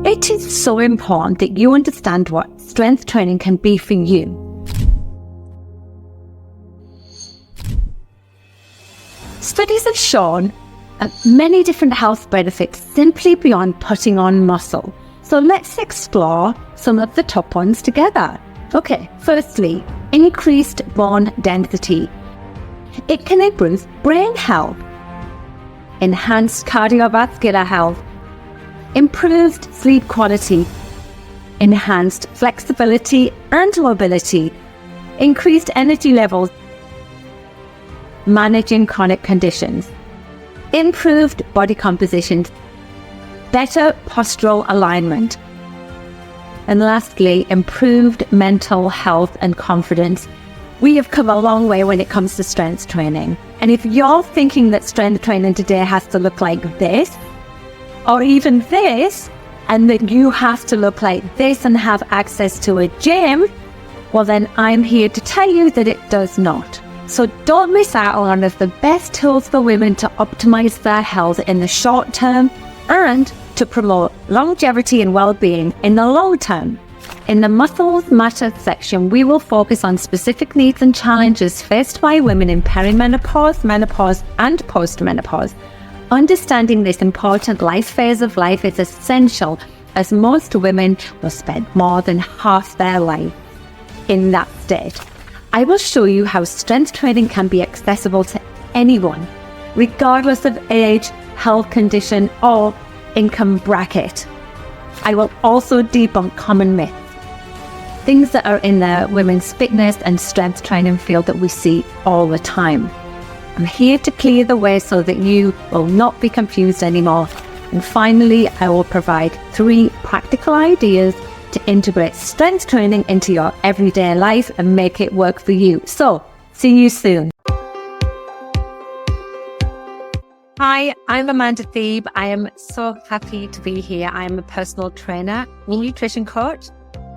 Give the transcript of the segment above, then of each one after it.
It is so important that you understand what strength training can be for you. Studies have shown many different health benefits simply beyond putting on muscle. So let's explore some of the top ones together. Okay, firstly, increased bone density. It can improve brain health, enhanced cardiovascular health, improved sleep quality, enhanced flexibility and mobility, increased energy levels, managing chronic conditions, improved body composition, better postural alignment, and lastly, improved mental health and confidence. We have come a long way when it comes to strength training. And if you're thinking that strength training today has to look like this, or even this, and that you have to look like this and have access to a gym, well then I'm here to tell you that it does not. So don't miss out on one of the best tools for women to optimize their health in the short term and to promote longevity and well-being in the long term. In the Muscles Matter section, we will focus on specific needs and challenges faced by women in perimenopause, menopause, and postmenopause. Understanding this important life phase of life is essential, as most women will spend more than half their life in that state. I will show you how strength training can be accessible to anyone, regardless of age, health condition, or income bracket. I will also debunk common myths, things that are in the women's fitness and strength training field that we see all the time. I'm here to clear the way so that you will not be confused anymore. And finally, I will provide 3 practical ideas to integrate strength training into your everyday life and make it work for you. So, see you soon. Hi, I'm Amanda Thebe. I am so happy to be here. I am a personal trainer and nutrition coach.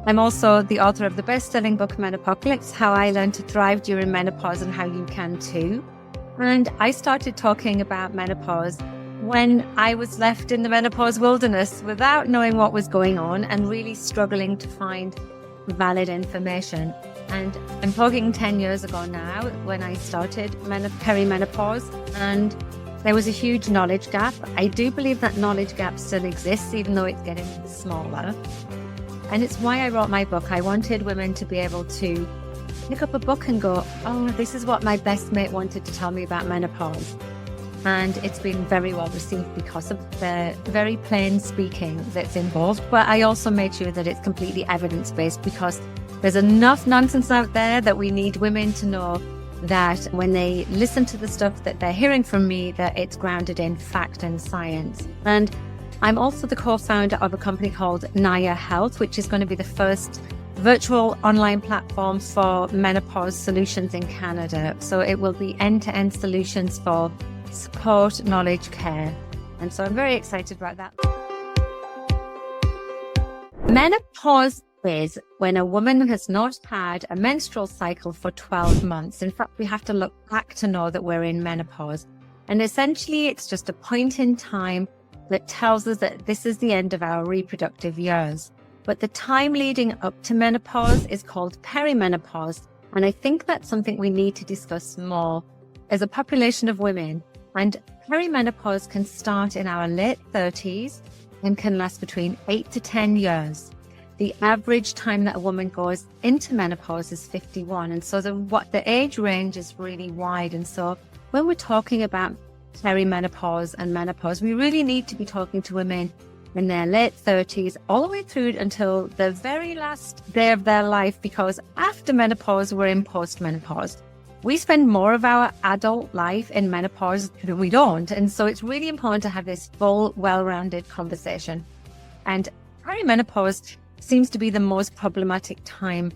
I'm also the author of the best-selling book, Menopause, How I Learned to Thrive During Menopause and How You Can Too. And I started talking about menopause when I was left in the menopause wilderness without knowing what was going on and really struggling to find valid information. And I'm talking 10 years ago now when I started perimenopause, and there was a huge knowledge gap. I do believe that knowledge gap still exists, even though it's getting smaller. And it's why I wrote my book. I wanted women to be able to pick up a book and go, oh, this is what my best mate wanted to tell me about menopause. And it's been very well received because of the very plain speaking that's involved. But I also made sure that it's completely evidence-based, because there's enough nonsense out there that we need women to know that when they listen to the stuff that they're hearing from me, that it's grounded in fact and science. And I'm also the co-founder of a company called Naya Health, which is going to be the first virtual online platform for menopause solutions in Canada. So it will be end-to-end solutions for support, knowledge, care. And so I'm very excited about that. Menopause is when a woman has not had a menstrual cycle for 12 months. In fact, we have to look back to know that we're in menopause. And essentially, it's just a point in time that tells us that this is the end of our reproductive years. But the time leading up to menopause is called perimenopause. And I think that's something we need to discuss more as a population of women. And perimenopause can start in our late 30s and can last between 8 to 10 years. The average time that a woman goes into menopause is 51. And so the age range is really wide. And so when we're talking about perimenopause and menopause, we really need to be talking to women in their late 30s all the way through until the very last day of their life, because after menopause, we're in postmenopause. We spend more of our adult life in menopause than we don't. And so it's really important to have this full, well-rounded conversation. And perimenopause seems to be the most problematic time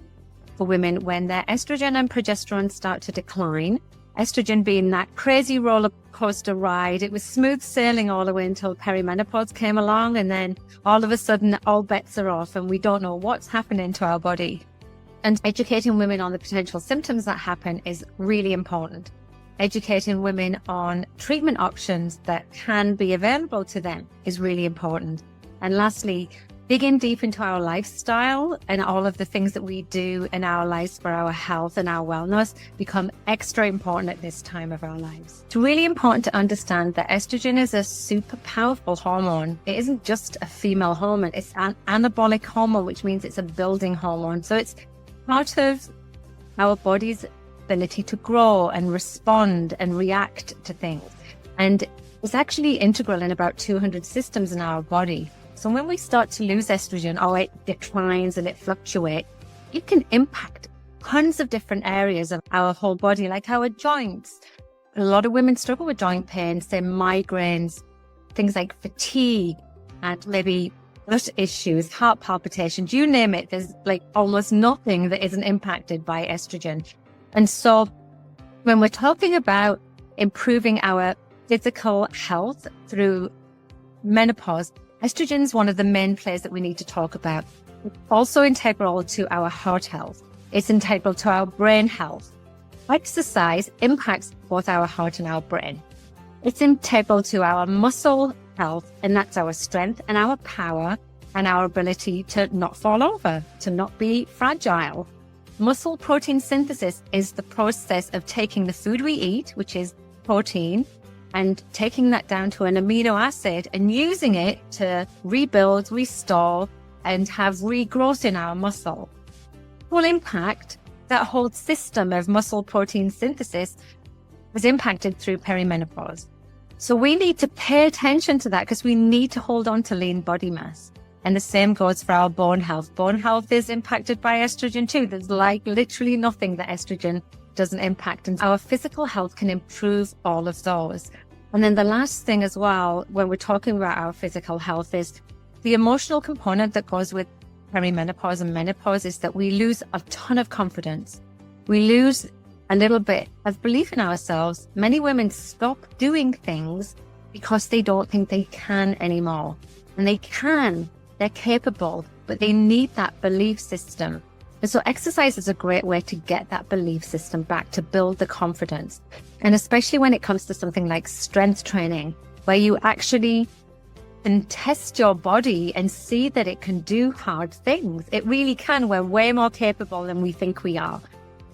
for women when their estrogen and progesterone start to decline. Estrogen being that crazy roller coaster ride. It was smooth sailing all the way until perimenopause came along, and then all of a sudden all bets are off and we don't know what's happening to our body. And educating women on the potential symptoms that happen is really important. Educating women on treatment options that can be available to them is really important. And lastly, digging deep into our lifestyle and all of the things that we do in our lives for our health and our wellness become extra important at this time of our lives. It's really important to understand that estrogen is a super powerful hormone. It isn't just a female hormone, it's an anabolic hormone, which means it's a building hormone. So it's part of our body's ability to grow and respond and react to things. And it's actually integral in about 200 systems in our body. So when we start to lose estrogen, or it declines and it fluctuates, it can impact tons of different areas of our whole body, like our joints. A lot of women struggle with joint pain, say migraines, things like fatigue, and maybe gut issues, heart palpitations, you name it. There's like almost nothing that isn't impacted by estrogen. And so when we're talking about improving our physical health through menopause, estrogen is one of the main players that we need to talk about. It's also integral to our heart health. It's integral to our brain health. Exercise impacts both our heart and our brain. It's integral to our muscle health, and that's our strength and our power and our ability to not fall over, to not be fragile. Muscle protein synthesis is the process of taking the food we eat, which is protein, and taking that down to an amino acid and using it to rebuild, restore, and have regrowth in our muscle. Will impact that whole system of muscle protein synthesis is impacted through perimenopause. So we need to pay attention to that because we need to hold on to lean body mass. And the same goes for our bone health. Bone health is impacted by estrogen too. There's like literally nothing that estrogen doesn't impact, and our physical health can improve all of those. And then the last thing as well, when we're talking about our physical health, is the emotional component that goes with perimenopause and menopause is that we lose a ton of confidence. We lose a little bit of belief in ourselves. Many women stop doing things because they don't think they can anymore. And they can, they're capable, but they need that belief system. And so exercise is a great way to get that belief system back, to build the confidence. And especially when it comes to something like strength training, where you actually can test your body and see that it can do hard things. It really can. We're way more capable than we think we are.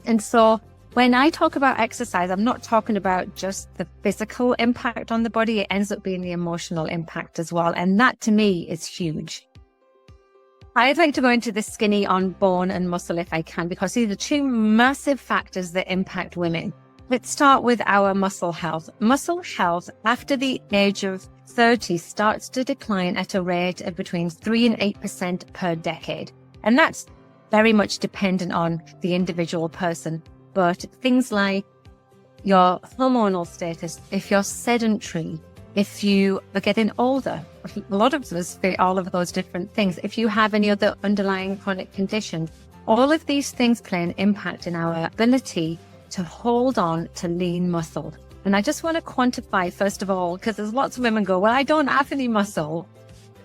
And so when I talk about exercise, I'm not talking about just the physical impact on the body. It ends up being the emotional impact as well. And that to me is huge. I'd like to go into the skinny on bone and muscle if I can, because these are two massive factors that impact women. Let's start with our muscle health. Muscle health after the age of 30 starts to decline at a rate of between 3 and 8% per decade. And that's very much dependent on the individual person. But things like your hormonal status, if you're sedentary, if you are getting older, a lot of us fit all of those different things. If you have any other underlying chronic conditions, all of these things play an impact in our ability to hold on to lean muscle. And I just want to quantify, first of all, because there's lots of women go, well, I don't have any muscle.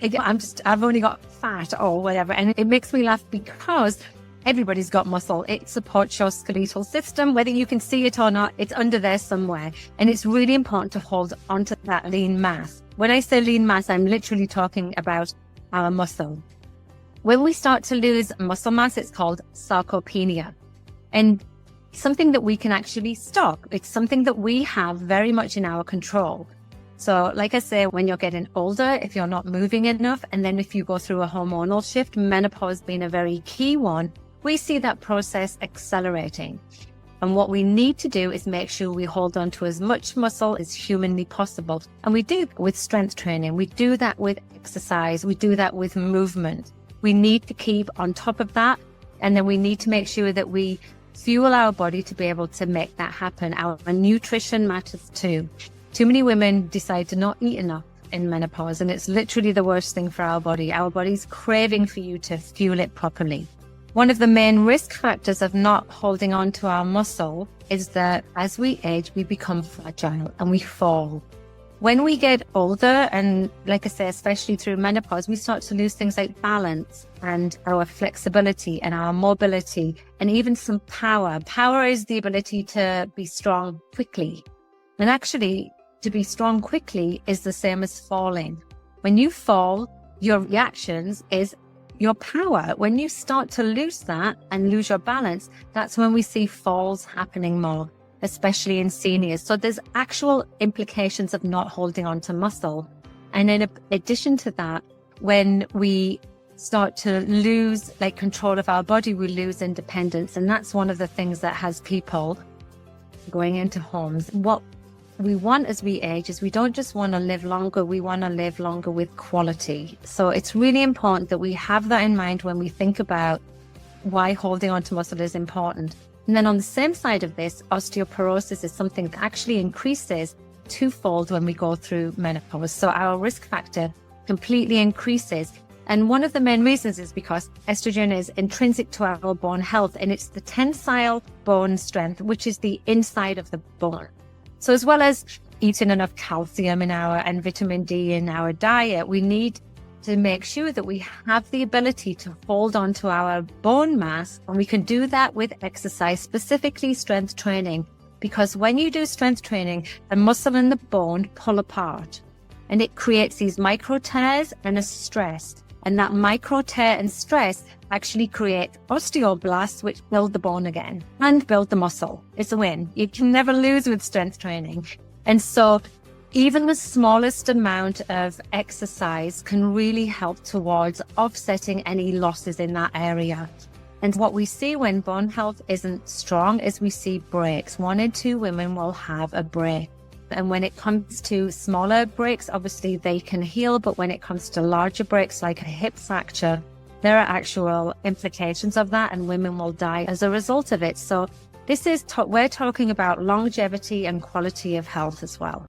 I've only got fat or whatever. And it makes me laugh because everybody's got muscle. It supports your skeletal system. Whether you can see it or not, it's under there somewhere. And it's really important to hold onto that lean mass. When I say lean mass, I'm literally talking about our muscle. When we start to lose muscle mass, it's called sarcopenia. And something that we can actually stop. It's something that we have very much in our control. So like I say, when you're getting older, if you're not moving enough, and then if you go through a hormonal shift, menopause being a very key one, we see that process accelerating. And what we need to do is make sure we hold on to as much muscle as humanly possible. And we do with strength training. We do that with exercise. We do that with movement. We need to keep on top of that. And then we need to make sure that we fuel our body to be able to make that happen. Our nutrition matters too. Too many women decide to not eat enough in menopause, and it's literally the worst thing for our body. Our body's craving for you to fuel it properly. One of the main risk factors of not holding on to our muscle is that as we age, we become fragile and we fall. When we get older, and like I say, especially through menopause, we start to lose things like balance and our flexibility and our mobility and even some power. Power is the ability to be strong quickly. And actually, to be strong quickly is the same as falling. When you fall, your reactions is your power. When you start to lose that and lose your balance, that's when we see falls happening more, especially in seniors. So there's actual implications of not holding on to muscle. And in addition to that, when we start to lose control of our body, we lose independence. And that's one of the things that has people going into homes. What we want as we age is we don't just want to live longer, we want to live longer with quality. So it's really important that we have that in mind when we think about why holding on to muscle is important. And then on the same side of this, osteoporosis is something that actually increases twofold when we go through menopause. So our risk factor completely increases. And one of the main reasons is because estrogen is intrinsic to our bone health, and it's the tensile bone strength, which is the inside of the bone. So as well as eating enough calcium and vitamin D in our diet, we need to make sure that we have the ability to hold on to our bone mass. And we can do that with exercise, specifically strength training. Because when you do strength training, the muscle and the bone pull apart, and it creates these micro tears and a stress. And that micro tear and stress actually create osteoblasts, which build the bone again and build the muscle. It's a win. You can never lose with strength training. And so even the smallest amount of exercise can really help towards offsetting any losses in that area. And what we see when bone health isn't strong is we see breaks. 1 in 2 women will have a break. And when it comes to smaller breaks, obviously they can heal. But when it comes to larger breaks, like a hip fracture, there are actual implications of that, and women will die as a result of it. So this is we're talking about longevity and quality of health as well.